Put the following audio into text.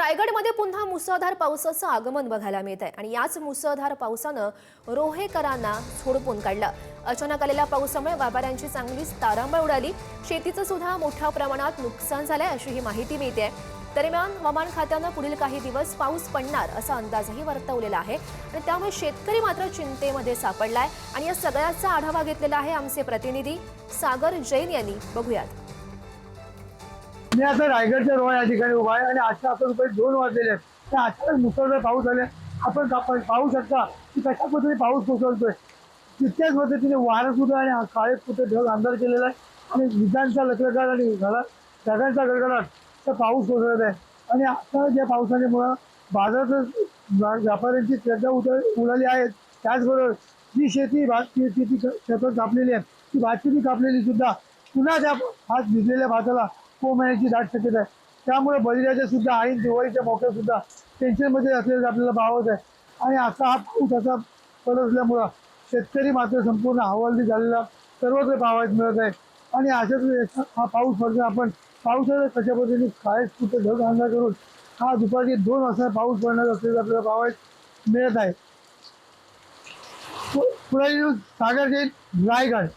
रायगडमध्ये पुन्हा मुसळधार पावसाचं आगमन बघायला मिळत आहे आणि याच मुसळधार पावसानं रोहेकरांना झोडपून काढलं। अचानक आलेल्या पावसामुळे व्यापाऱ्यांची चांगलीच तारांबळ उडाली। शेतीचं सुद्धा मोठ्या प्रमाणात नुकसान झालंय अशी ही माहिती मिळते। दरम्यान हवामान खात्यानं पुढील काही दिवस पाऊस पडणार असा अंदाजही वर्तवलेला आहे आणि त्यामुळे शेतकरी मात्र चिंतेमध्ये सापडलाय आणि या सगळ्याचा आढावा घेतलेला आहे आमचे प्रतिनिधी सागर जैन यांनी। बघूयात। मी आता रायगडच्या रोहा या ठिकाणी उभा आहे आणि आता आपण दुपारी 2 वाजलेले आहेत। त्या अचानक मुसळधार पाऊस आले। आपण पाहू शकता की कशा पद्धतीने पाऊस कोसळतोय। तितक्याच पद्धतीने वारं सुद्धा आणि काळे कुठे ढग अंधार केलेला आहे आणि विजांचा लखलखाट आणि ढगांचा गडगडाट तर पाऊस कोसळत आहे। आणि आता ज्या पावसामुळे बाजारात व्यापाऱ्यांची श्रद्धा उडाली आहे। त्याचबरोबर जी शेती शेती शेतात कापलेली आहे ती भातशेती कापलेली सुद्धा पुन्हा त्या भात भिजलेल्या भाताला कोंबण्याची दाट शक्यता आहे। त्यामुळे बळीराजा सुद्धा ऐन दिवाळीच्या मोक्यात सुद्धा टेन्शनमध्ये असलेलं आपल्याला पाहत आहे। आणि आता हा पाऊस असा पडत असल्यामुळं शेतकरी मात्र संपूर्ण हवालदिल झालेला सर्वत्र पाहायला मिळत आहे। आणि अशाच हा पाऊस पडतो आपण पावसाच्या कशा पद्धतीने काय कुठे ढग अंदाज करून हा दुपारी 2 वाजता पाऊस पडणार असलेला आपल्याला पाहायला मिळत आहे। पुढे सागर जैन, रायगड।